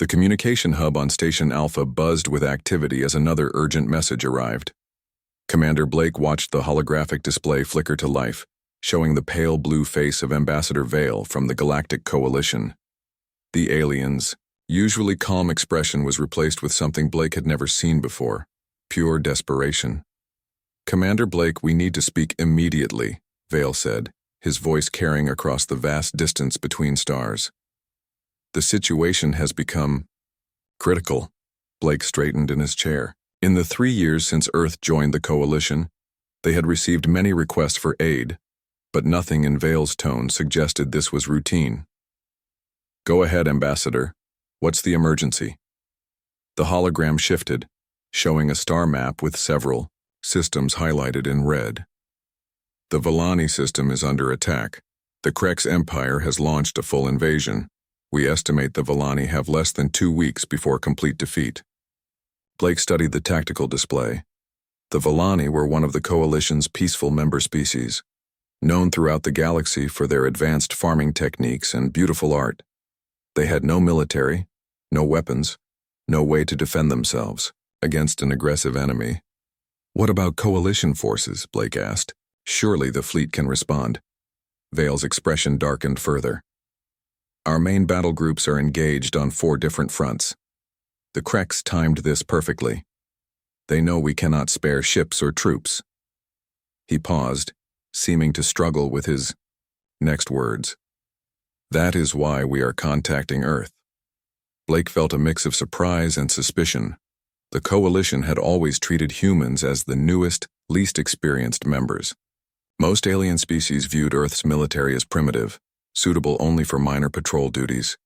The communication hub on Station Alpha buzzed with activity as another urgent message arrived. Commander Blake watched the holographic display flicker to life, showing the pale blue face of Ambassador Vale from the Galactic Coalition. The alien's usually calm expression was replaced with something Blake had never seen before: pure desperation. "Commander Blake, we need to speak immediately," Vale said, his voice carrying across the vast distance between stars. "The situation has become critical." Blake straightened in his chair. In the 3 years since Earth joined the Coalition, they had received many requests for aid, but nothing in Vale's tone suggested this was routine. "Go ahead, Ambassador. What's the emergency?" The hologram shifted, showing a star map with several systems highlighted in red. "The Vani system is under attack. The Krex Empire has launched a full invasion. We estimate the Vani have less than 2 weeks before complete defeat." Blake studied the tactical display. The Vani were one of the Coalition's peaceful member species, known throughout the galaxy for their advanced farming techniques and beautiful art. They had no military, no weapons, no way to defend themselves against an aggressive enemy. "What about Coalition forces?" Blake asked. "Surely the fleet can respond." Vale's expression darkened further. "Our main battle groups are engaged on 4 different fronts. The Krex timed this perfectly. They know we cannot spare ships or troops." He paused, seeming to struggle with his next words. "That is why we are contacting Earth." Blake felt a mix of surprise and suspicion. The Coalition had always treated humans as the newest, least experienced members. Most alien species viewed Earth's military as primitive, suitable only for minor patrol duties.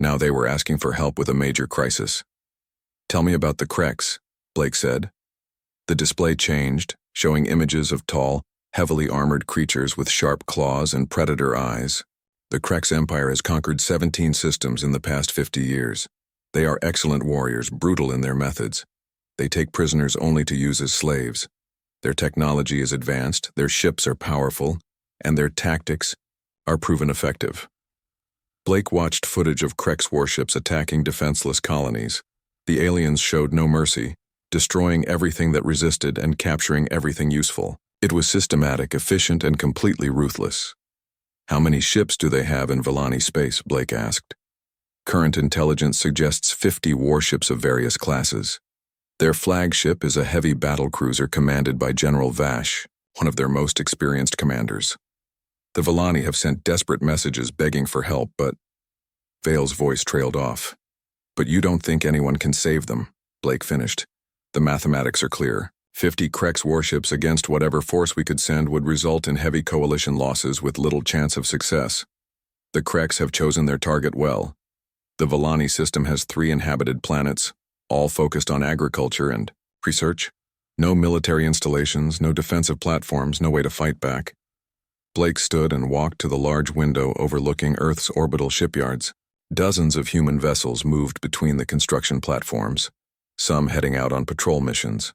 Now they were asking for help with a major crisis. "Tell me about the Krex," Blake said. The display changed, showing images of tall, heavily armored creatures with sharp claws and predator eyes. "The Krex Empire has conquered 17 systems in the past 50 years. They are excellent warriors, brutal in their methods. They take prisoners only to use as slaves. Their technology is advanced, their ships are powerful, and their tactics are proven effective." Blake watched footage of Krex warships attacking defenseless colonies. The aliens showed no mercy, destroying everything that resisted and capturing everything useful. It was systematic, efficient, and completely ruthless. "How many ships do they have in Vani space?" Blake asked. "Current intelligence suggests 50 warships of various classes. Their flagship is a heavy battlecruiser commanded by General Vash, one of their most experienced commanders. The Vani have sent desperate messages begging for help, but..." Vale's voice trailed off. "But you don't think anyone can save them," Blake finished. "The mathematics are clear. 50 Krex warships against whatever force we could send would result in heavy Coalition losses with little chance of success. The Krex have chosen their target well. The Vani system has 3 inhabited planets, all focused on agriculture and research. No military installations, no defensive platforms, no way to fight back." Blake stood and walked to the large window overlooking Earth's orbital shipyards. Dozens of human vessels moved between the construction platforms, some heading out on patrol missions,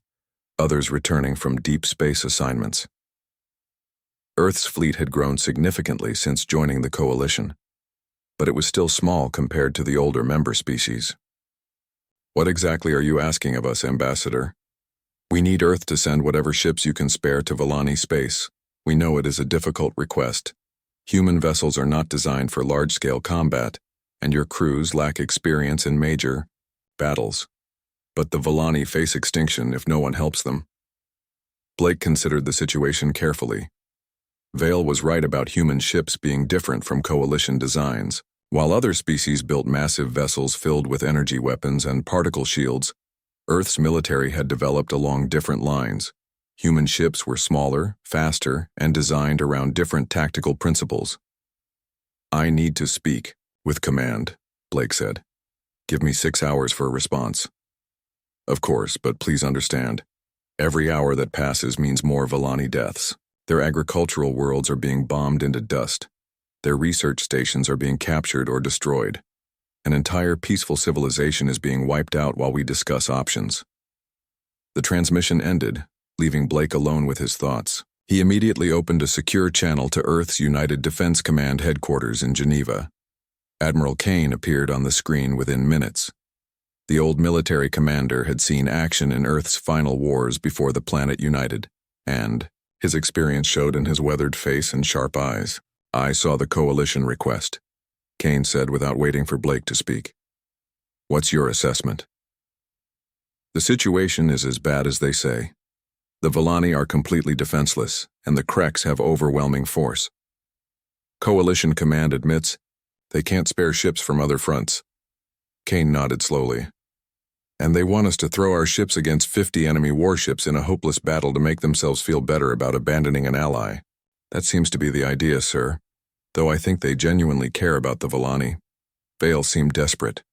others returning from deep space assignments. Earth's fleet had grown significantly since joining the Coalition, but it was still small compared to the older member species. "What exactly are you asking of us, Ambassador?" "We need Earth to send whatever ships you can spare to Vani space. We know it is a difficult request. Human vessels are not designed for large-scale combat, and your crews lack experience in major battles. But the Vani face extinction if no one helps them." Blake considered the situation carefully. Vale was right about human ships being different from Coalition designs. While other species built massive vessels filled with energy weapons and particle shields, Earth's military had developed along different lines. Human ships were smaller, faster, and designed around different tactical principles. "I need to speak with command," Blake said. "Give me 6 hours for a response." "Of course, but please understand. Every hour that passes means more Vani deaths. Their agricultural worlds are being bombed into dust. Their research stations are being captured or destroyed. An entire peaceful civilization is being wiped out while we discuss options." The transmission ended, leaving Blake alone with his thoughts. He immediately opened a secure channel to Earth's United Defense Command headquarters in Geneva. Admiral Kane appeared on the screen within minutes. The old military commander had seen action in Earth's final wars before the planet united, and his experience showed in his weathered face and sharp eyes. "I saw the coalition request," Kane said without waiting for Blake to speak. "What's your assessment?" "The situation is as bad as they say. The Vani are completely defenseless, and the Krex have overwhelming force. Coalition command admits they can't spare ships from other fronts." Kane nodded slowly. "And they want us to throw our ships against 50 enemy warships in a hopeless battle to make themselves feel better about abandoning an ally. That seems to be the idea, sir, though I think they genuinely care about the Vani." Vale seemed desperate.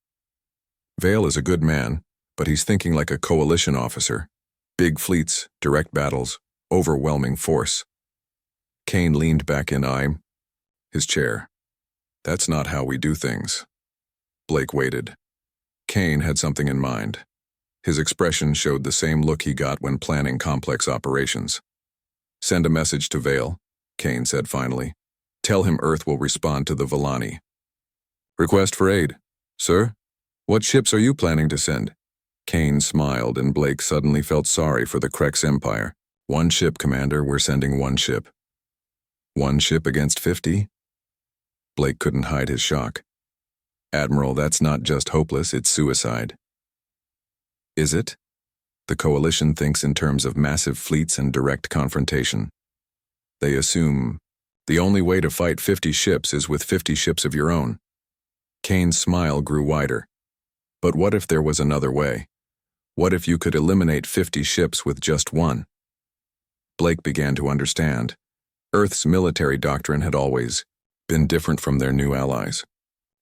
"Vale is a good man, but he's thinking like a coalition officer. Big fleets, direct battles, overwhelming force." Kane leaned back in his chair. "That's not how we do things." Blake waited. Kane had something in mind. His expression showed the same look he got when planning complex operations. "Send a message to Vale," Kane said finally. "Tell him Earth will respond to the Vani." "Request for aid. Sir, what ships are you planning to send?" Kane smiled, and Blake suddenly felt sorry for the Krex Empire. "One ship, Commander. We're sending one ship." "One ship against 50? Blake couldn't hide his shock. "Admiral, that's not just hopeless, it's suicide." "Is it?" The coalition thinks in terms of massive fleets and direct confrontation. They assume the only way to fight 50 ships is with 50 ships of your own. Kane's smile grew wider. "But what if there was another way? What if you could eliminate 50 ships with just one?" Blake began to understand. Earth's military doctrine had always been different from their new allies.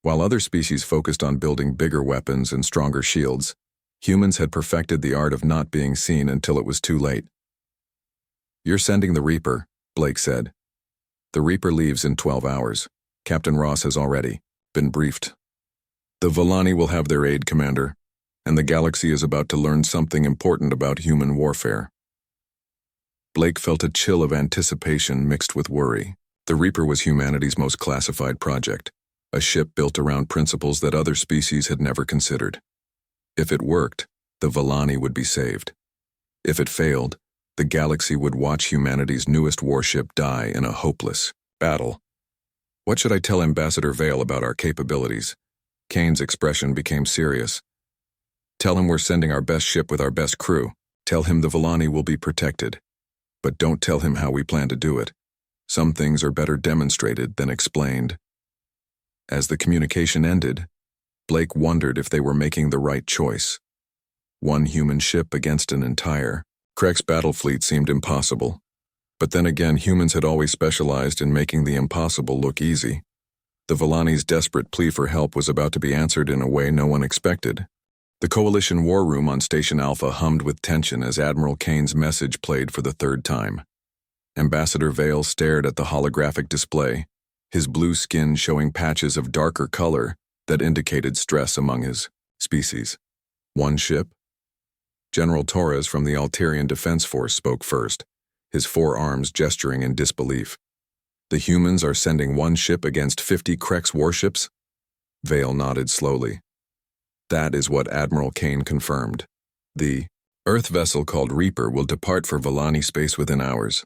While other species focused on building bigger weapons and stronger shields, humans had perfected the art of not being seen until it was too late. "You're sending the Reaper," Blake said. "The Reaper leaves in 12 hours. Captain Ross has already been briefed. The Vani will have their aid, Commander, and the galaxy is about to learn something important about human warfare." Blake felt a chill of anticipation mixed with worry. The Reaper was humanity's most classified project, a ship built around principles that other species had never considered. If it worked, the Vani would be saved. If it failed, the galaxy would watch humanity's newest warship die in a hopeless battle. "What should I tell Ambassador Vale about our capabilities?" Kane's expression became serious. "Tell him we're sending our best ship with our best crew. Tell him the Vani will be protected. But don't tell him how we plan to do it. Some things are better demonstrated than explained." As the communication ended, Blake wondered if they were making the right choice. One human ship against an entire Krex battle fleet seemed impossible. But then again, humans had always specialized in making the impossible look easy. The Vani's desperate plea for help was about to be answered in a way no one expected. The Coalition war room on Station Alpha hummed with tension as Admiral Kane's message played for the third time. Ambassador Vale stared at the holographic display, his blue skin showing patches of darker color that indicated stress among his species. "One ship?" General Torres from the Altarian Defense Force spoke first, his forearms gesturing in disbelief. "The humans are sending one ship against 50 Krex warships?" Vale nodded slowly. "That is what Admiral Kane confirmed. The Earth vessel called Reaper will depart for Vani space within hours."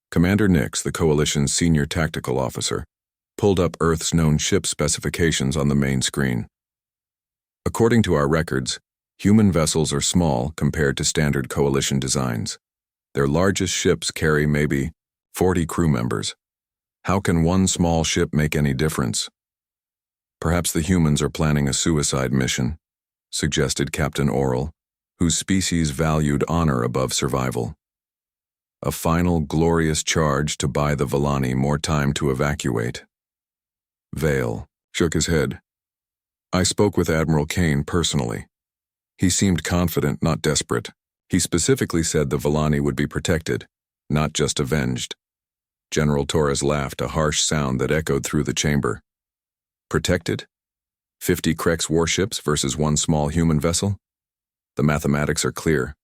Commander Nix, the Coalition's senior tactical officer, pulled up Earth's known ship specifications on the main screen. "According to our records, human vessels are small compared to standard Coalition designs. Their largest ships carry maybe 40 crew members. How can one small ship make any difference?" "Perhaps the humans are planning a suicide mission," suggested Captain Oral, whose species valued honor above survival. "A final glorious charge to buy the Vani more time to evacuate." Vale shook his head. "I spoke with Admiral Kane personally. He seemed confident, not desperate. He specifically said the Vani would be protected, not just avenged." General Torres laughed, a harsh sound that echoed through the chamber. "Protected? 50 Krex warships versus one small human vessel? The mathematics are clear.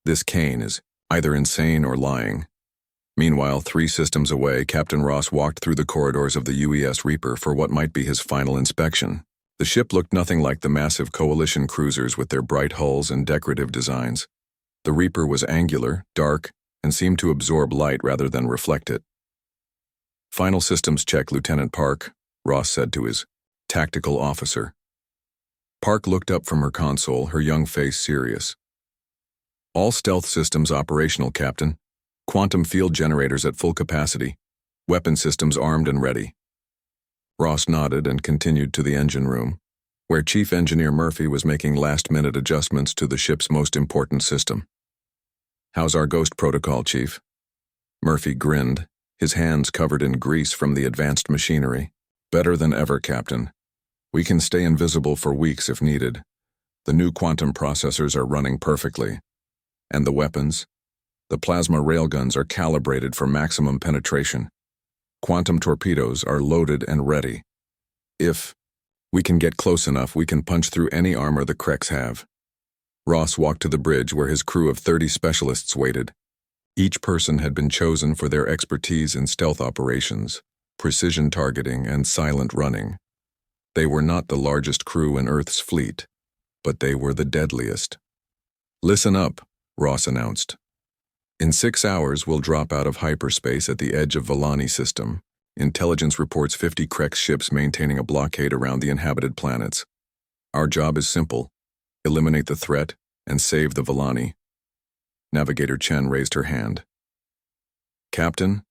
This Kane is either insane or lying." Meanwhile, 3 systems away, Captain Ross walked through the corridors of the UES Reaper for what might be his final inspection. The ship looked nothing like the massive Coalition cruisers with their bright hulls and decorative designs. The Reaper was angular, dark, and seemed to absorb light rather than reflect it. "Final systems check, Lieutenant Park," Ross said to his tactical officer. Park looked up from her console, her young face serious. "All stealth systems operational, Captain. Quantum field generators at full capacity. Weapon systems armed and ready." Ross nodded and continued to the engine room, where Chief Engineer Murphy was making last-minute adjustments to the ship's most important system. "How's our ghost protocol, Chief?" Murphy grinned, his hands covered in grease from the advanced machinery. "Better than ever, Captain. We can stay invisible for weeks if needed. The new quantum processors are running perfectly. And the weapons? The plasma railguns are calibrated for maximum penetration. Quantum torpedoes are loaded and ready. If we can get close enough, we can punch through any armor the Krex have." Ross walked to the bridge where his crew of 30 specialists waited. Each person had been chosen for their expertise in stealth operations, precision targeting, and silent running. They were not the largest crew in Earth's fleet, but they were the deadliest. "Listen up," Ross announced. "In 6 hours, we'll drop out of hyperspace at the edge of Vani system. Intelligence reports 50 Krex ships maintaining a blockade around the inhabited planets. Our job is simple: eliminate the threat and save the Vani." Navigator Chen raised her hand. "Captain,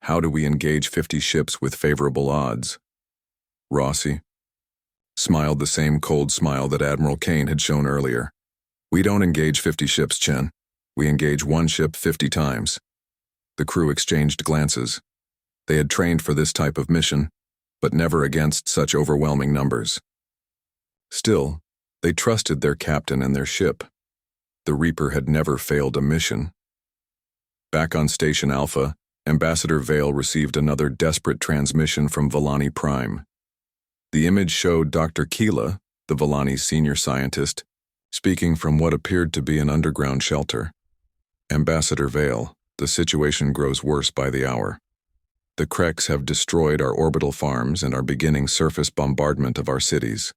how do we engage 50 ships with favorable odds?" Rossi smiled the same cold smile that Admiral Kane had shown earlier. "We don't engage 50 ships, Chen. We engage one ship 50 times." The crew exchanged glances. They had trained for this type of mission, but never against such overwhelming numbers. Still, they trusted their captain and their ship. The Reaper had never failed a mission. Back on Station Alpha, Ambassador Vale received another desperate transmission from Vani Prime. The image showed Dr. Keela, the Vani's senior scientist, speaking from what appeared to be an underground shelter. "Ambassador Vale, the situation grows worse by the hour. The Krex have destroyed our orbital farms and are beginning surface bombardment of our cities.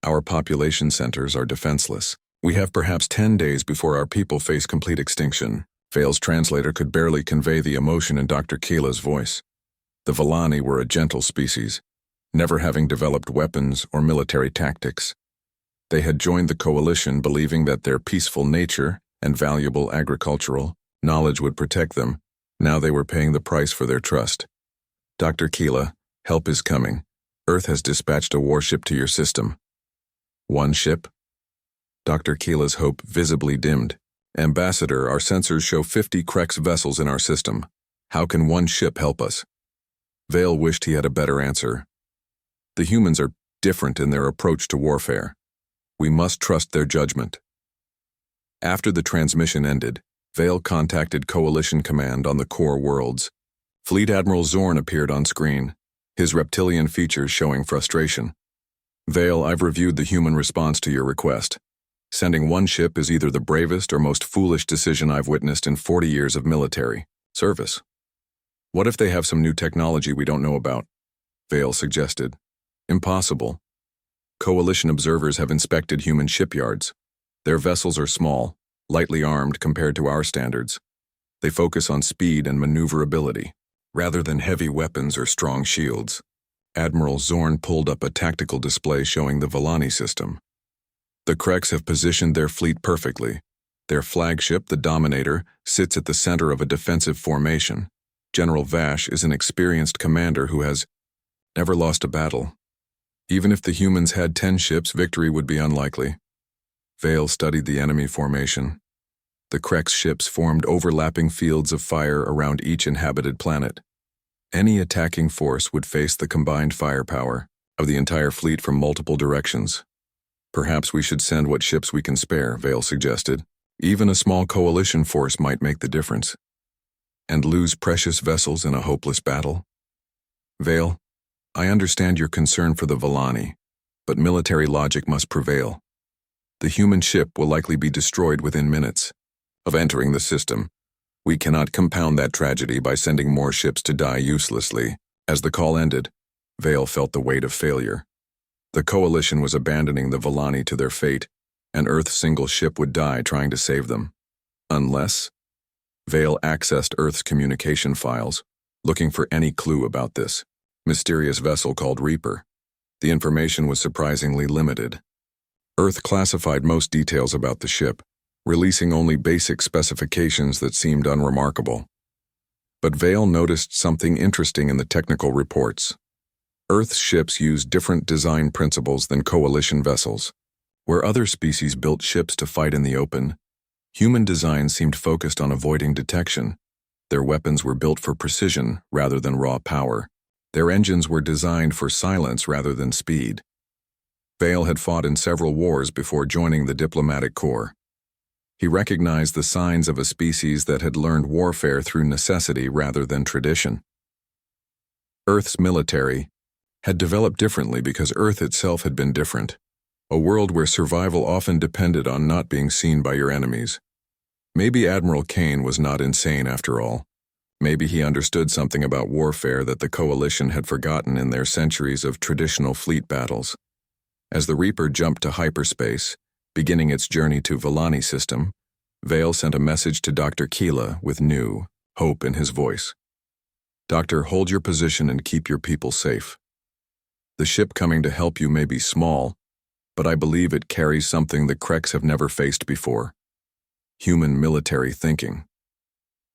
Our population centers are defenseless. We have perhaps 10 days before our people face complete extinction." Vale's translator could barely convey the emotion in Dr. Keela's voice. The Vani were a gentle species, never having developed weapons or military tactics. They had joined the coalition believing that their peaceful nature and valuable agricultural knowledge would protect them. Now they were paying the price for their trust. "Dr. Keela, help is coming. Earth has dispatched a warship to your system." "One ship?" Dr. Keela's hope visibly dimmed. "Ambassador, our sensors show 50 Krex vessels in our system. How can one ship help us?" Vale wished he had a better answer. "The humans are different in their approach to warfare. We must trust their judgment." After the transmission ended, Vale contacted Coalition Command on the core worlds. Fleet Admiral Zorn appeared on screen, his reptilian features showing frustration. "Vale, I've reviewed the human response to your request. Sending one ship is either the bravest or most foolish decision I've witnessed in 40 years of military service. What if they have some new technology we don't know about?" Vale suggested. "Impossible. Coalition observers have inspected human shipyards. Their vessels are small, lightly armed compared to our standards. They focus on speed and maneuverability, rather than heavy weapons or strong shields." Admiral Zorn pulled up a tactical display showing the Vani system. "The Krex have positioned their fleet perfectly. Their flagship, the Dominator, sits at the center of a defensive formation. General Vash is an experienced commander who has never lost a battle. Even if the humans had 10 ships, victory would be unlikely." Vale studied the enemy formation. The Krex ships formed overlapping fields of fire around each inhabited planet. Any attacking force would face the combined firepower of the entire fleet from multiple directions. "Perhaps we should send what ships we can spare," Vale suggested. "Even a small coalition force might make the difference." "And lose precious vessels in a hopeless battle?" "Vale, I understand your concern for the Vani, but military logic must prevail. The human ship will likely be destroyed within minutes of entering the system. We cannot compound that tragedy by sending more ships to die uselessly. As the call ended, Vale felt the weight of failure. The Coalition was abandoning the Vani to their fate, and Earth's single ship would die trying to save them. Unless Vale accessed Earth's communication files, looking for any clue about this mysterious vessel called Reaper. The information was surprisingly limited. Earth classified most details about the ship, releasing only basic specifications that seemed unremarkable. But Vale noticed something interesting in the technical reports. Earth's ships used different design principles than Coalition vessels. Where other species built ships to fight in the open, human design seemed focused on avoiding detection. Their weapons were built for precision rather than raw power. Their engines were designed for silence rather than speed. Vale had fought in several wars before joining the diplomatic corps. He recognized the signs of a species that had learned warfare through necessity rather than tradition. Earth's military had developed differently because Earth itself had been different, a world where survival often depended on not being seen by your enemies. Maybe Admiral Kane was not insane after all. Maybe he understood something about warfare that the Coalition had forgotten in their centuries of traditional fleet battles. As the Reaper jumped to hyperspace, beginning its journey to Vani system, Vale sent a message to Dr. Keela with new hope in his voice. "Doctor, hold your position and keep your people safe. The ship coming to help you may be small, but I believe it carries something the Krex have never faced before: human military thinking."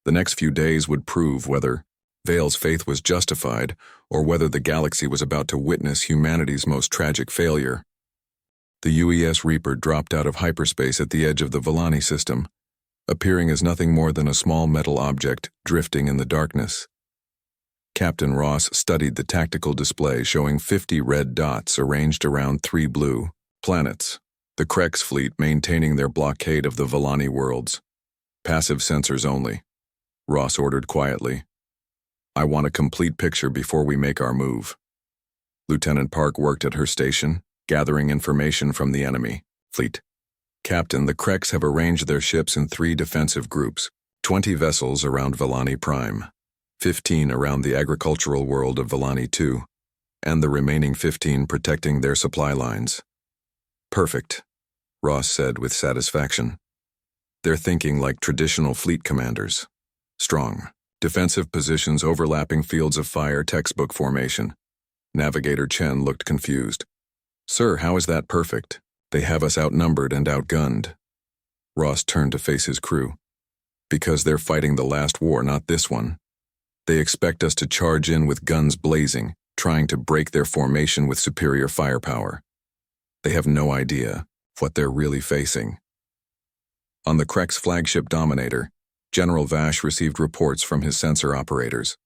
The next few days would prove whether Vale's faith was justified or whether the galaxy was about to witness humanity's most tragic failure. The UES Reaper dropped out of hyperspace at the edge of the Vani system, appearing as nothing more than a small metal object drifting in the darkness. Captain Ross studied the tactical display showing 50 red dots arranged around 3 blue planets, the Krex fleet maintaining their blockade of the Vani worlds. "Passive sensors only," Ross ordered quietly. "I want a complete picture before we make our move." Lieutenant Park worked at her station, gathering information from the enemy fleet. "Captain, the Krex have arranged their ships in 3 defensive groups, 20 vessels around Vani Prime, 15 around the agricultural world of Vani 2, and the remaining 15 protecting their supply lines." "Perfect," Ross said with satisfaction. "They're thinking like traditional fleet commanders. Strong, defensive positions overlapping fields of fire, textbook formation." Navigator Chen looked confused. "Sir, how is that perfect? They have us outnumbered and outgunned." Ross turned to face his crew. "Because they're fighting the last war, not this one. They expect us to charge in with guns blazing, trying to break their formation with superior firepower. They have no idea what they're really facing." On the Krex flagship Dominator, General Vash received reports from his sensor operators.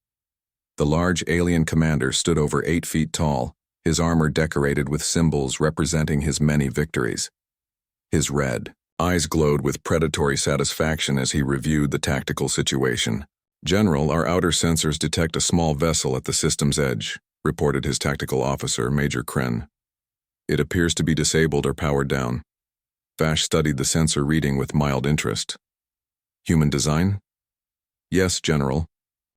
The large alien commander stood over 8 feet tall, his armor decorated with symbols representing his many victories. His red eyes glowed with predatory satisfaction as he reviewed the tactical situation. "General, our outer sensors detect a small vessel at the system's edge," reported his tactical officer, Major Kren. "It appears to be disabled or powered down." Vash studied the sensor reading with mild interest. "Human design?" "Yes, General.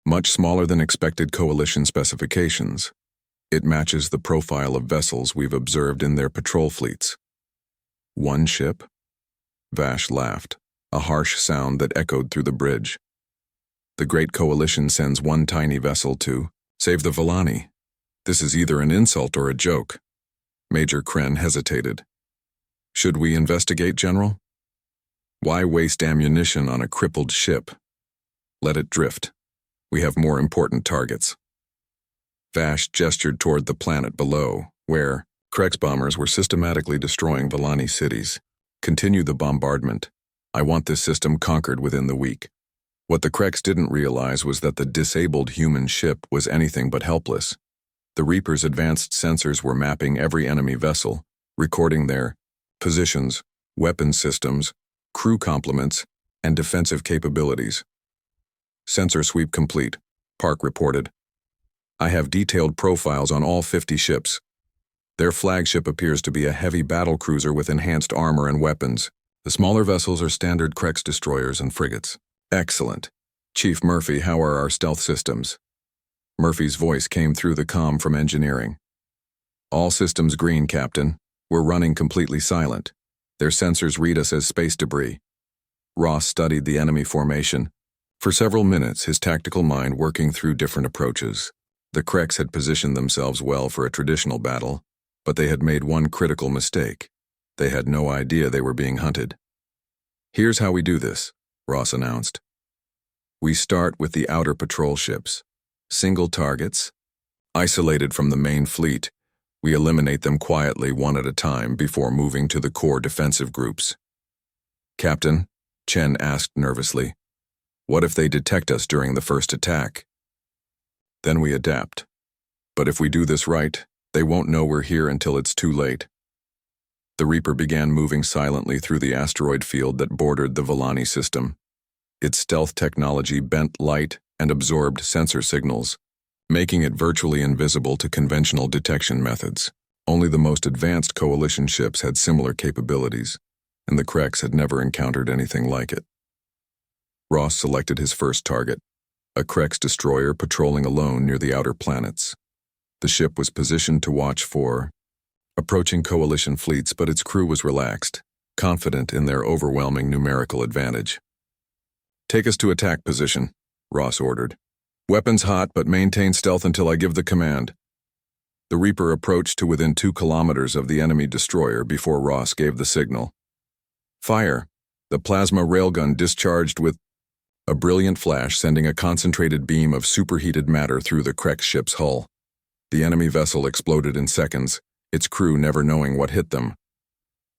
Much smaller than expected Coalition specifications. It matches the profile of vessels we've observed in their patrol fleets." "One ship?" Vash laughed, a harsh sound that echoed through the bridge. "The Great Coalition sends one tiny vessel to save the Vani. This is either an insult or a joke." Major Kren hesitated. "Should we investigate, General? Why waste ammunition on a crippled ship? Let it drift. We have more important targets." Vash gestured toward the planet below, where Krex bombers were systematically destroying Vani cities. "Continue the bombardment. I want this system conquered within the week." What the Krex didn't realize was that the disabled human ship was anything but helpless. The Reaper's advanced sensors were mapping every enemy vessel, recording their positions, weapon systems, crew complements, and defensive capabilities. "Sensor sweep complete," Park reported. "I have detailed profiles on all 50 ships. Their flagship appears to be a heavy battlecruiser with enhanced armor and weapons. The smaller vessels are standard Krex destroyers and frigates." "Excellent. Chief Murphy, how are our stealth systems? Murphy's voice came through the comm from engineering. All systems green, Captain. We're running completely silent. Their sensors read us as space debris. Ross studied the enemy formation. For several minutes, his tactical mind working through different approaches. The Krex had positioned themselves well for a traditional battle, but they had made one critical mistake. They had no idea they were being hunted. Here's how we do this, Ross announced. We start with the outer patrol ships. Single targets, isolated from the main fleet. We eliminate them quietly one at a time before moving to the core defensive groups. Captain, Chen asked nervously, what if they detect us during the first attack? Then we adapt. But if we do this right, they won't know we're here until it's too late. The Reaper began moving silently through the asteroid field that bordered the Vani system. Its stealth technology bent light and absorbed sensor signals, making it virtually invisible to conventional detection methods. Only the most advanced coalition ships had similar capabilities, and the Krex had never encountered anything like it. Ross selected his first target, a Krex destroyer patrolling alone near the outer planets. The ship was positioned to watch for approaching coalition fleets, but its crew was relaxed, confident in their overwhelming numerical advantage. Take us to attack position, Ross ordered. Weapons hot, but maintain stealth until I give the command. The Reaper approached to within 2 kilometers of the enemy destroyer before Ross gave the signal. Fire! The plasma railgun discharged with a brilliant flash, sending a concentrated beam of superheated matter through the Krex ship's hull. The enemy vessel exploded in seconds, its crew never knowing what hit them.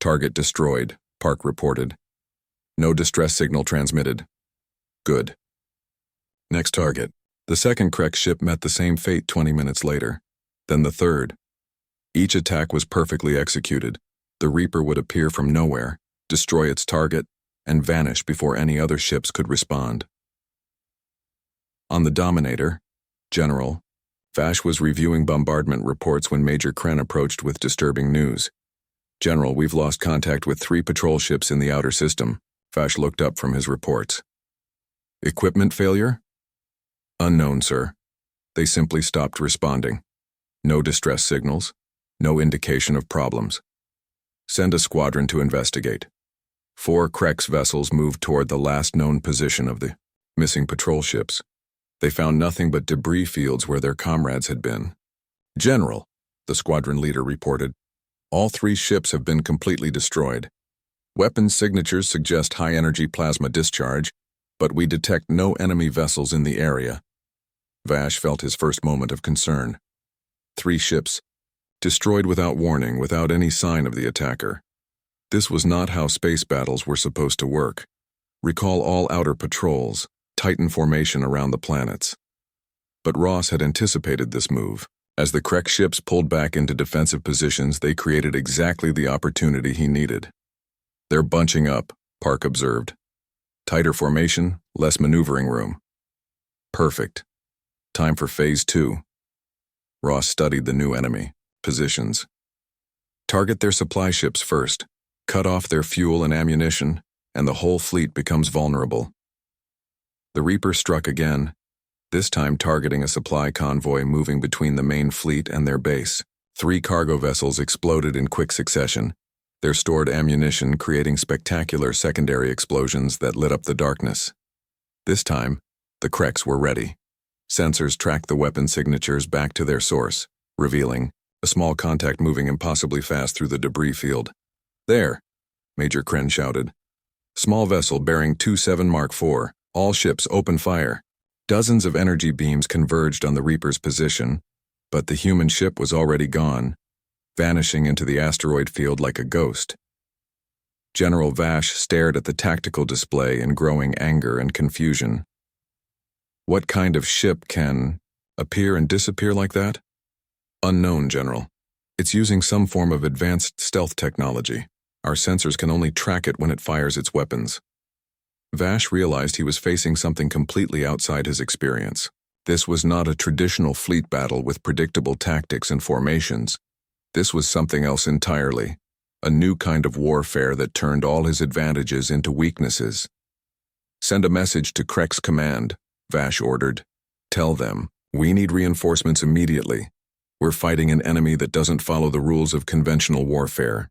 Target destroyed, Park reported. No distress signal transmitted. Good. Next target. The second Krex ship met the same fate 20 minutes later. Then the third. Each attack was perfectly executed. The Reaper would appear from nowhere, destroy its target, and vanish before any other ships could respond. On the Dominator, General Vash was reviewing bombardment reports when Major Kren approached with disturbing news. General, we've lost contact with 3 patrol ships in the outer system. Vash looked up from his reports. Equipment failure? Unknown, sir. They simply stopped responding. No distress signals, no indication of problems. Send a squadron to investigate. 4 Krex vessels moved toward the last known position of the missing patrol ships. They found nothing but debris fields where their comrades had been. General, the squadron leader reported, all 3 ships have been completely destroyed. Weapons signatures suggest high-energy plasma discharge, but we detect no enemy vessels in the area. Vash felt his first moment of concern. 3 ships, destroyed without warning, without any sign of the attacker. This was not how space battles were supposed to work. Recall all outer patrols, Titan formation around the planets. But Ross had anticipated this move. As the Krex ships pulled back into defensive positions, they created exactly the opportunity he needed. They're bunching up, Park observed. Tighter formation, less maneuvering room. Perfect. Time for Phase 2. Ross studied the new enemy positions. Target their supply ships first. Cut off their fuel and ammunition, and the whole fleet becomes vulnerable. The Reaper struck again, this time targeting a supply convoy moving between the main fleet and their base. 3 cargo vessels exploded in quick succession, their stored ammunition creating spectacular secondary explosions that lit up the darkness. This time, the Krex were ready. Sensors tracked the weapon signatures back to their source, revealing a small contact moving impossibly fast through the debris field. There, Major Kren shouted. Small vessel bearing 27 Mark IV, all ships open fire. Dozens of energy beams converged on the Reaper's position, but the human ship was already gone, vanishing into the asteroid field like a ghost. General Vash stared at the tactical display in growing anger and confusion. What kind of ship can appear and disappear like that? Unknown, General. It's using some form of advanced stealth technology. Our sensors can only track it when it fires its weapons. Vash realized he was facing something completely outside his experience. This was not a traditional fleet battle with predictable tactics and formations. This was something else entirely, a new kind of warfare that turned all his advantages into weaknesses. Send a message to Krex Command, Vash ordered. Tell them, we need reinforcements immediately. We're fighting an enemy that doesn't follow the rules of conventional warfare.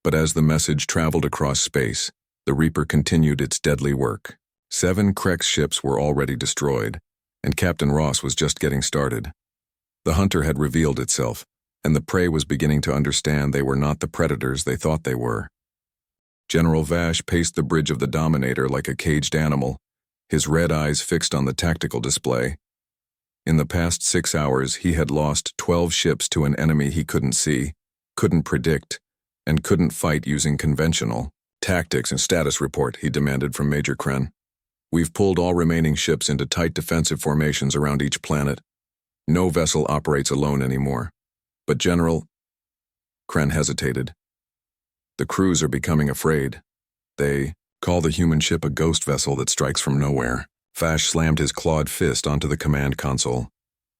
But as the message traveled across space, the Reaper continued its deadly work. 7 Krex ships were already destroyed, and Captain Ross was just getting started. The hunter had revealed itself, and the prey was beginning to understand they were not the predators they thought they were. General Vash paced the bridge of the Dominator like a caged animal, his red eyes fixed on the tactical display. In the past 6 hours, he had lost 12 ships to an enemy he couldn't see, couldn't predict, and couldn't fight using conventional tactics. And status report, he demanded from Major Kren. We've pulled all remaining ships into tight defensive formations around each planet. No vessel operates alone anymore. But General... Kren hesitated. The crews are becoming afraid. They call the human ship a ghost vessel that strikes from nowhere. Vash slammed his clawed fist onto the command console.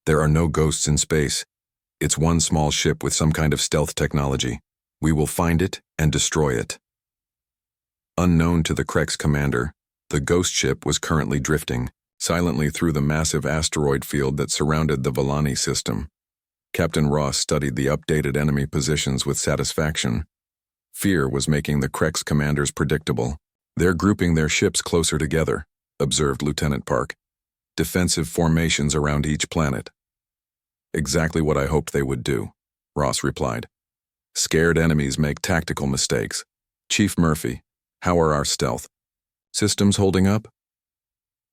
There are no ghosts in space. It's one small ship with some kind of stealth technology. We will find it and destroy it. Unknown to the Krex commander, the ghost ship was currently drifting silently through the massive asteroid field that surrounded the Vani system. Captain Ross studied the updated enemy positions with satisfaction. Fear was making the Krex commanders predictable. They're grouping their ships closer together, observed Lieutenant Park. Defensive formations around each planet. Exactly what I hoped they would do, Ross replied. Scared enemies make tactical mistakes. Chief Murphy, how are our stealth systems holding up?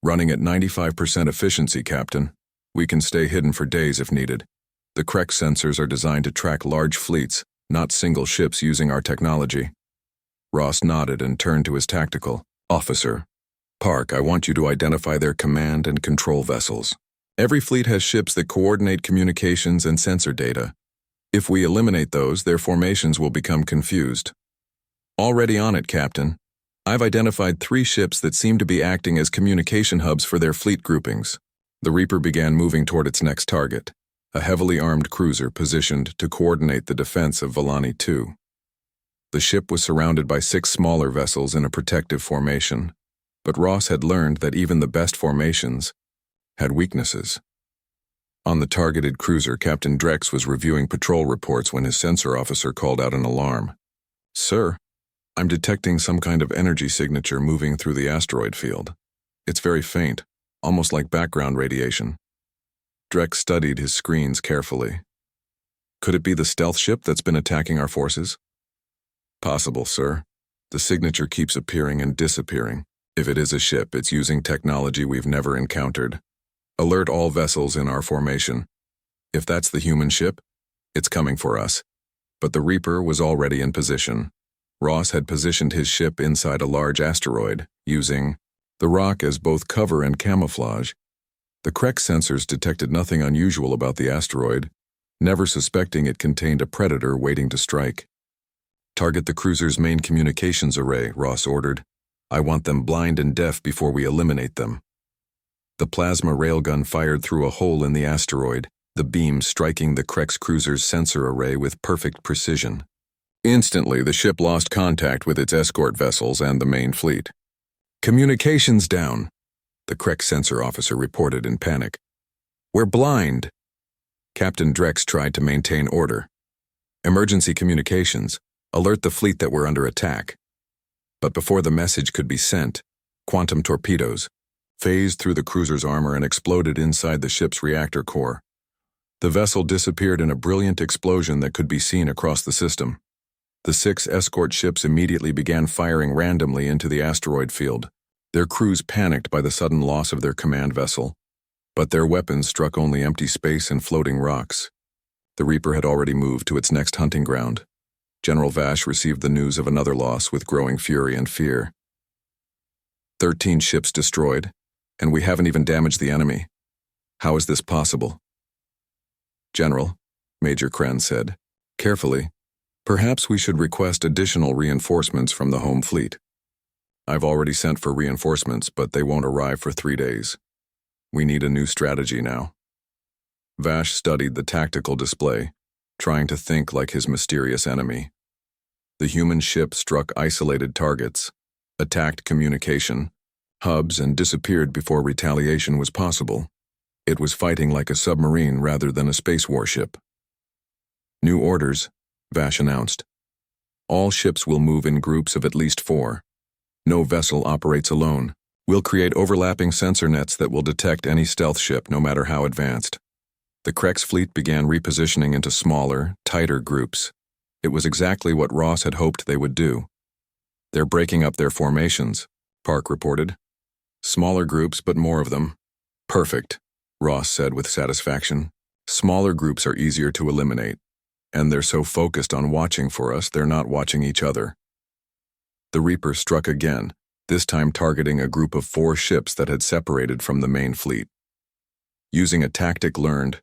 Running at 95% efficiency, Captain. We can stay hidden for days if needed. The Krex sensors are designed to track large fleets, not single ships using our technology. Ross nodded and turned to his tactical officer. Park, I want you to identify their command and control vessels. Every fleet has ships that coordinate communications and sensor data. If we eliminate those, their formations will become confused. Already on it, Captain. I've identified 3 ships that seem to be acting as communication hubs for their fleet groupings. The Reaper began moving toward its next target, a heavily armed cruiser positioned to coordinate the defense of Vani 2. The ship was surrounded by 6 smaller vessels in a protective formation, but Ross had learned that even the best formations had weaknesses. On the targeted cruiser, Captain Drex was reviewing patrol reports when his sensor officer called out an alarm. Sir, I'm detecting some kind of energy signature moving through the asteroid field. It's very faint, almost like background radiation. Drex studied his screens carefully. Could it be the stealth ship that's been attacking our forces? Possible, sir. The signature keeps appearing and disappearing. If it is a ship, it's using technology we've never encountered. Alert all vessels in our formation. If that's the human ship, it's coming for us. But the Reaper was already in position. Ross had positioned his ship inside a large asteroid, using the rock as both cover and camouflage. The Krex sensors detected nothing unusual about the asteroid, never suspecting it contained a predator waiting to strike. Target the cruiser's main communications array, Ross ordered. I want them blind and deaf before we eliminate them. The plasma railgun fired through a hole in the asteroid, the beam striking the Krex cruiser's sensor array with perfect precision. Instantly, the ship lost contact with its escort vessels and the main fleet. Communications down, the Krex sensor officer reported in panic. We're blind. Captain Drex tried to maintain order. Emergency communications. Alert the fleet that we're under attack. But before the message could be sent, quantum torpedoes phased through the cruiser's armor and exploded inside the ship's reactor core. The vessel disappeared in a brilliant explosion that could be seen across the system. The 6 escort ships immediately began firing randomly into the asteroid field. Their crews panicked by the sudden loss of their command vessel, but their weapons struck only empty space and floating rocks. The Reaper had already moved to its next hunting ground. General Vash received the news of another loss with growing fury and fear. 13 ships destroyed, and we haven't even damaged the enemy. How is this possible? General, Major Kren said, carefully, perhaps we should request additional reinforcements from the home fleet. I've already sent for reinforcements, but they won't arrive for 3 days. We need a new strategy now. Vash studied the tactical display, trying to think like his mysterious enemy. The human ship struck isolated targets, attacked communication, hubs and disappeared before retaliation was possible. It was fighting like a submarine rather than a space warship. New orders, Vash announced. All ships will move in groups of at least 4. No vessel operates alone. We'll create overlapping sensor nets that will detect any stealth ship, no matter how advanced. The Krex fleet began repositioning into smaller, tighter groups. It was exactly what Ross had hoped they would do. They're breaking up their formations, Park reported. Smaller groups, but more of them. Perfect, Ross said with satisfaction. Smaller groups are easier to eliminate, and they're so focused on watching for us they're not watching each other. The Reaper struck again, this time targeting a group of 4 ships that had separated from the main fleet. Using a tactic learned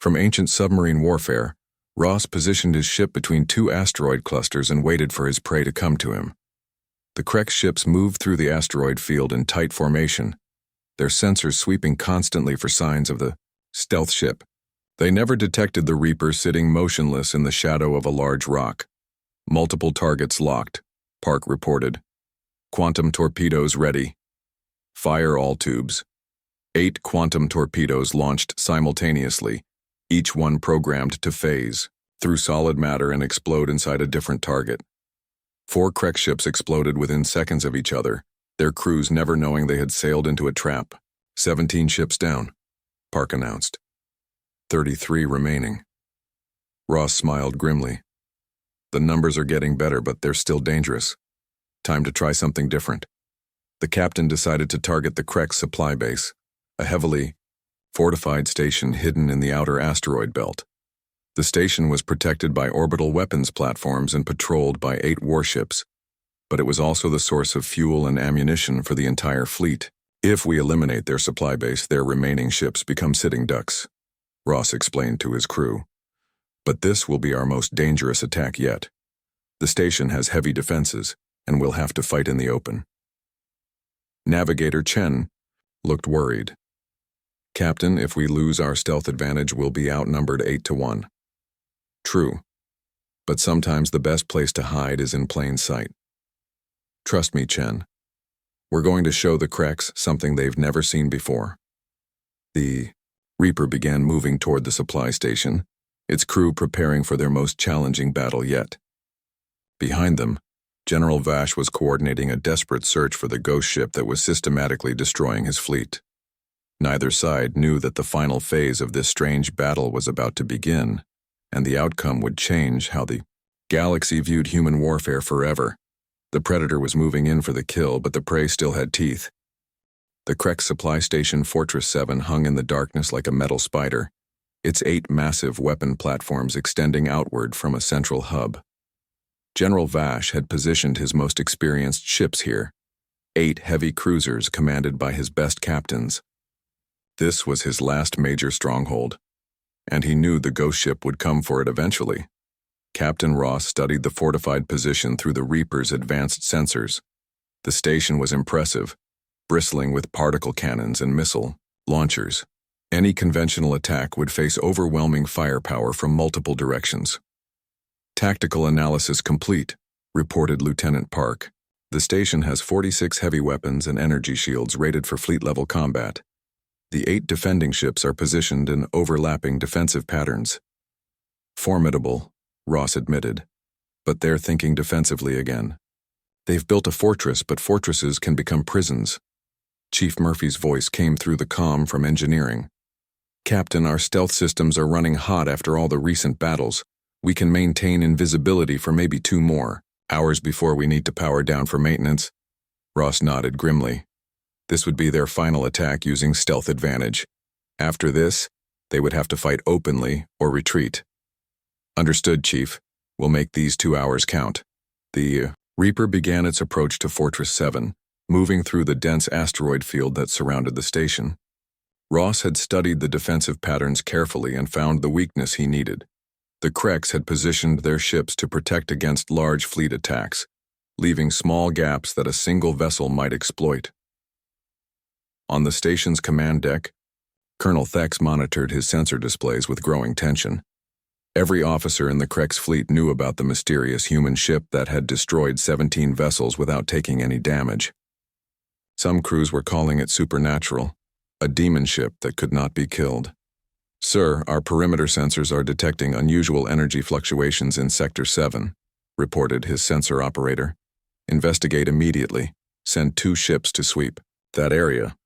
from ancient submarine warfare, Ross positioned his ship between 2 asteroid clusters and waited for his prey to come to him. The Krex ships moved through the asteroid field in tight formation, their sensors sweeping constantly for signs of the stealth ship. They never detected the Reaper sitting motionless in the shadow of a large rock. Multiple targets locked, Park reported. Quantum torpedoes ready. Fire all tubes. 8 quantum torpedoes launched simultaneously, each one programmed to phase through solid matter and explode inside a different target. 4 Krex ships exploded within seconds of each other, their crews never knowing they had sailed into a trap. 17 ships down, Park announced. 33 remaining. Ross smiled grimly. The numbers are getting better, but they're still dangerous. Time to try something different. The captain decided to target the Krex supply base, a heavily fortified station hidden in the outer asteroid belt. The station was protected by orbital weapons platforms and patrolled by 8 warships, but it was also the source of fuel and ammunition for the entire fleet. If we eliminate their supply base, their remaining ships become sitting ducks, Ross explained to his crew. But this will be our most dangerous attack yet. The station has heavy defenses, and we'll have to fight in the open. Navigator Chen looked worried. Captain, if we lose our stealth advantage, we'll be outnumbered 8-1. True. But sometimes the best place to hide is in plain sight. Trust me, Chen. We're going to show the Krex something they've never seen before. The Reaper began moving toward the supply station, its crew preparing for their most challenging battle yet. Behind them, General Vash was coordinating a desperate search for the ghost ship that was systematically destroying his fleet. Neither side knew that the final phase of this strange battle was about to begin, and the outcome would change how the galaxy viewed human warfare forever. The predator was moving in for the kill, but the prey still had teeth. The Krex supply station Fortress 7 hung in the darkness like a metal spider, its 8 massive weapon platforms extending outward from a central hub. General Vash had positioned his most experienced ships here, 8 heavy cruisers commanded by his best captains. This was his last major stronghold, and he knew the ghost ship would come for it eventually. Captain Ross studied the fortified position through the Reaper's advanced sensors. The station was impressive, bristling with particle cannons and missile launchers. Any conventional attack would face overwhelming firepower from multiple directions. Tactical analysis complete, reported Lieutenant Park. The station has 46 heavy weapons and energy shields rated for fleet-level combat. The 8 defending ships are positioned in overlapping defensive patterns. Formidable, Ross admitted, but they're thinking defensively again. They've built a fortress, but fortresses can become prisons. Chief Murphy's voice came through the comm from engineering. Captain, our stealth systems are running hot after all the recent battles. We can maintain invisibility for maybe 2 more hours before we need to power down for maintenance. Ross nodded grimly. This would be their final attack using stealth advantage. After this, they would have to fight openly or retreat. Understood, Chief. We'll make these 2 hours count. The Reaper began its approach to Fortress 7, moving through the dense asteroid field that surrounded the station. Ross had studied the defensive patterns carefully and found the weakness he needed. The Krex had positioned their ships to protect against large fleet attacks, leaving small gaps that a single vessel might exploit. On the station's command deck, Colonel Thex monitored his sensor displays with growing tension. Every officer in the Krex fleet knew about the mysterious human ship that had destroyed 17 vessels without taking any damage. Some crews were calling it supernatural, a demon ship that could not be killed. "Sir, our perimeter sensors are detecting unusual energy fluctuations in Sector 7, reported his sensor operator. "Investigate immediately. Send 2 ships to sweep that area."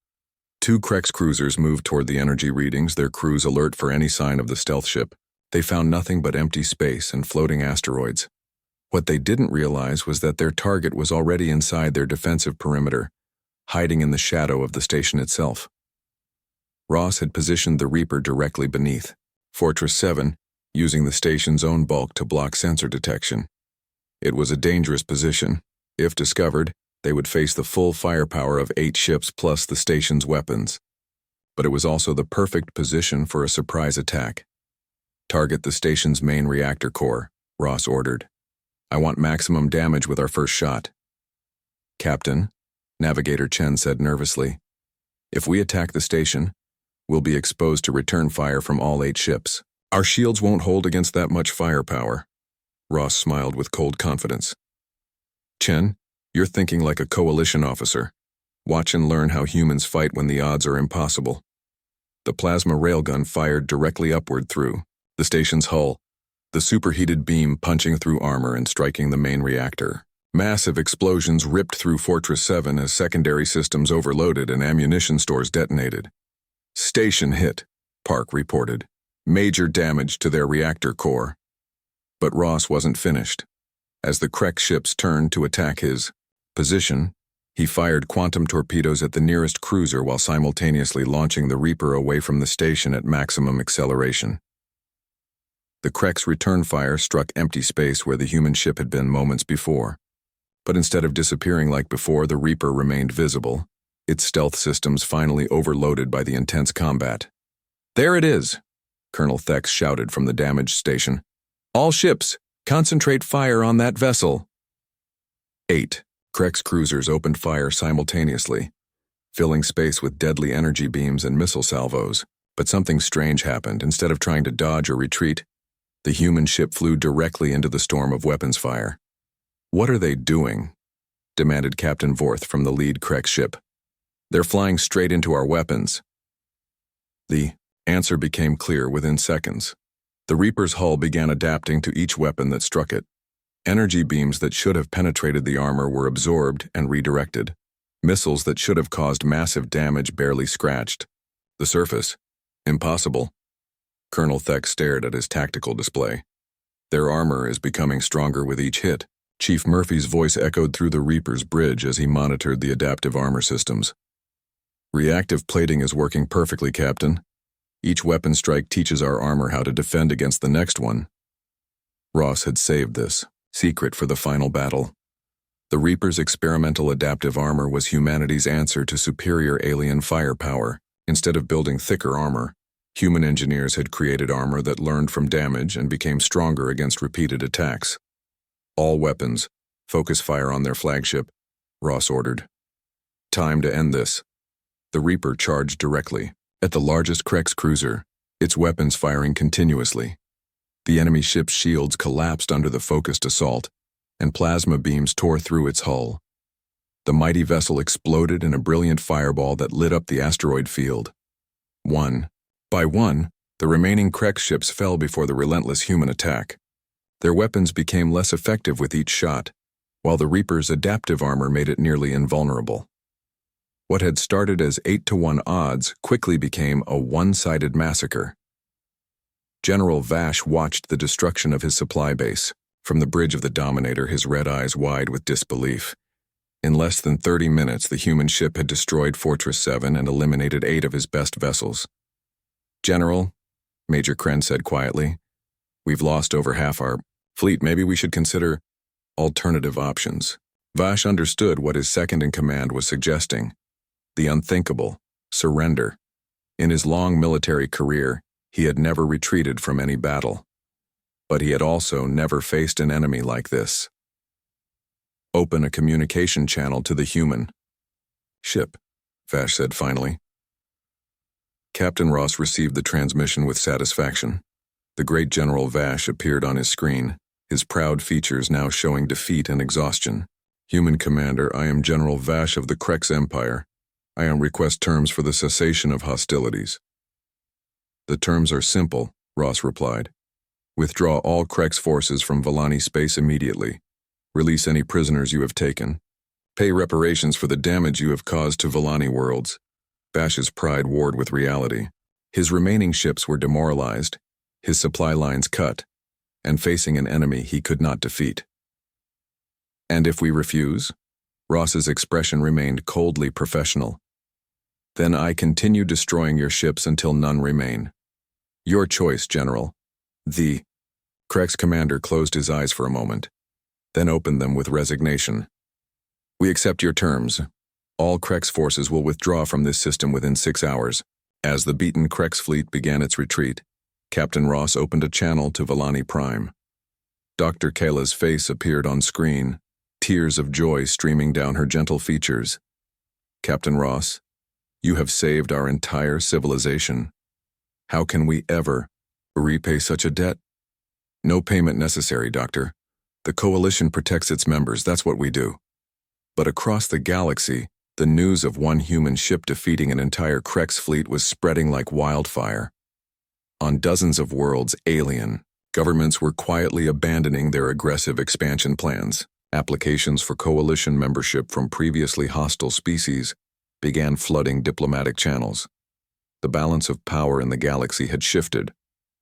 2 Krex cruisers moved toward the energy readings, their crews alert for any sign of the stealth ship. They found nothing but empty space and floating asteroids. What they didn't realize was that their target was already inside their defensive perimeter, hiding in the shadow of the station itself. Ross had positioned the Reaper directly beneath Fortress 7, using the station's own bulk to block sensor detection. It was a dangerous position. If discovered, they would face the full firepower of 8 ships plus the station's weapons. But it was also the perfect position for a surprise attack. "Target the station's main reactor core," Ross ordered. "I want maximum damage with our first shot." "Captain," Navigator Chen said nervously, "if we attack the station, we'll be exposed to return fire from all 8 ships. Our shields won't hold against that much firepower." Ross smiled with cold confidence. "Chen, you're thinking like a coalition officer. Watch and learn how humans fight when the odds are impossible." The plasma railgun fired directly upward through the station's hull, the superheated beam punching through armor and striking the main reactor. Massive explosions ripped through Fortress 7 as secondary systems overloaded and ammunition stores detonated. "Station hit," Park reported. "Major damage to their reactor core." But Ross wasn't finished. As the Krex ships turned to attack his position, he fired quantum torpedoes at the nearest cruiser while simultaneously launching the Reaper away from the station at maximum acceleration. The Krex return fire struck empty space where the human ship had been moments before. But instead of disappearing like before, the Reaper remained visible, its stealth systems finally overloaded by the intense combat. "There it is," Colonel Thex shouted from the damaged station. "All ships, concentrate fire on that vessel." 8 Krex cruisers opened fire simultaneously, filling space with deadly energy beams and missile salvos. But something strange happened. Instead of trying to dodge or retreat, the human ship flew directly into the storm of weapons fire. "What are they doing?" demanded Captain Vorth from the lead Krex ship. "They're flying straight into our weapons." The answer became clear within seconds. The Reaper's hull began adapting to each weapon that struck it. Energy beams that should have penetrated the armor were absorbed and redirected. Missiles that should have caused massive damage barely scratched. The surface? Impossible. Colonel Thex stared at his tactical display. "Their armor is becoming stronger with each hit." Chief Murphy's voice echoed through the Reaper's bridge as he monitored the adaptive armor systems. "Reactive plating is working perfectly, Captain. Each weapon strike teaches our armor how to defend against the next one." Ross had saved this secret for the final battle. The Reaper's experimental adaptive armor was humanity's answer to superior alien firepower. Instead of building thicker armor, human engineers had created armor that learned from damage and became stronger against repeated attacks. "All weapons, focus fire on their flagship," Ross ordered. "Time to end this." The Reaper charged directly at the largest Krex cruiser, its weapons firing continuously. The enemy ship's shields collapsed under the focused assault, and plasma beams tore through its hull. The mighty vessel exploded in a brilliant fireball that lit up the asteroid field. One by one, the remaining Krex ships fell before the relentless human attack. Their weapons became less effective with each shot, while the Reaper's adaptive armor made it nearly invulnerable. What had started as 8-to-1 odds quickly became a one-sided massacre. General Vash watched the destruction of his supply base. From the bridge of the Dominator, his red eyes wide with disbelief. In less than 30 minutes, the human ship had destroyed Fortress 7 and eliminated 8 of his best vessels. "General," Major Kren said quietly, "we've lost over half our fleet. Maybe we should consider alternative options." Vash understood what his second-in-command was suggesting. The unthinkable, surrender. In his long military career, he had never retreated from any battle. But he had also never faced an enemy like this. "Open a communication channel to the human ship," Vash said finally. Captain Ross received the transmission with satisfaction. The great General Vash appeared on his screen, his proud features now showing defeat and exhaustion. Human Commander, I am General Vash of the Krex Empire. I am request terms for the cessation of hostilities. The terms are simple, Ross replied. Withdraw all Krex forces from Vani space immediately. Release any prisoners you have taken. Pay reparations for the damage you have caused to Vani worlds. Vash's pride warred with reality. His remaining ships were demoralized, his supply lines cut, and facing an enemy he could not defeat. And if we refuse? Ross's expression remained coldly professional. Then I continue destroying your ships until none remain. Your choice, General. The Krex commander closed his eyes for a moment, then opened them with resignation. We accept your terms. All Krex forces will withdraw from this system within 6 hours. As the beaten Krex fleet began its retreat, Captain Ross opened a channel to Vani Prime. Dr. Kayla's face appeared on screen, tears of joy streaming down her gentle features. Captain Ross, you have saved our entire civilization. How can we ever repay such a debt? No payment necessary, Doctor. The Coalition protects its members, that's what we do. But across the galaxy, the news of one human ship defeating an entire Krex fleet was spreading like wildfire. On dozens of worlds, alien governments were quietly abandoning their aggressive expansion plans. Applications for Coalition membership from previously hostile species began flooding diplomatic channels. The balance of power in the galaxy had shifted,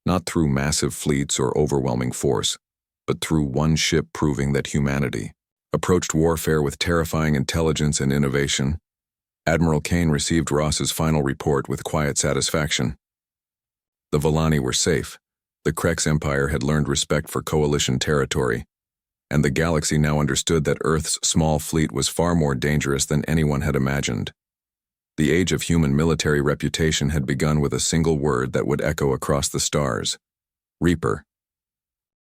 not through massive fleets or overwhelming force, but through one ship proving that humanity approached warfare with terrifying intelligence and innovation. Admiral Kane received Ross's final report with quiet satisfaction. The Vani were safe, the Krex Empire had learned respect for Coalition territory, and the galaxy now understood that Earth's small fleet was far more dangerous than anyone had imagined. The age of human military reputation had begun with a single word that would echo across the stars: Reaper.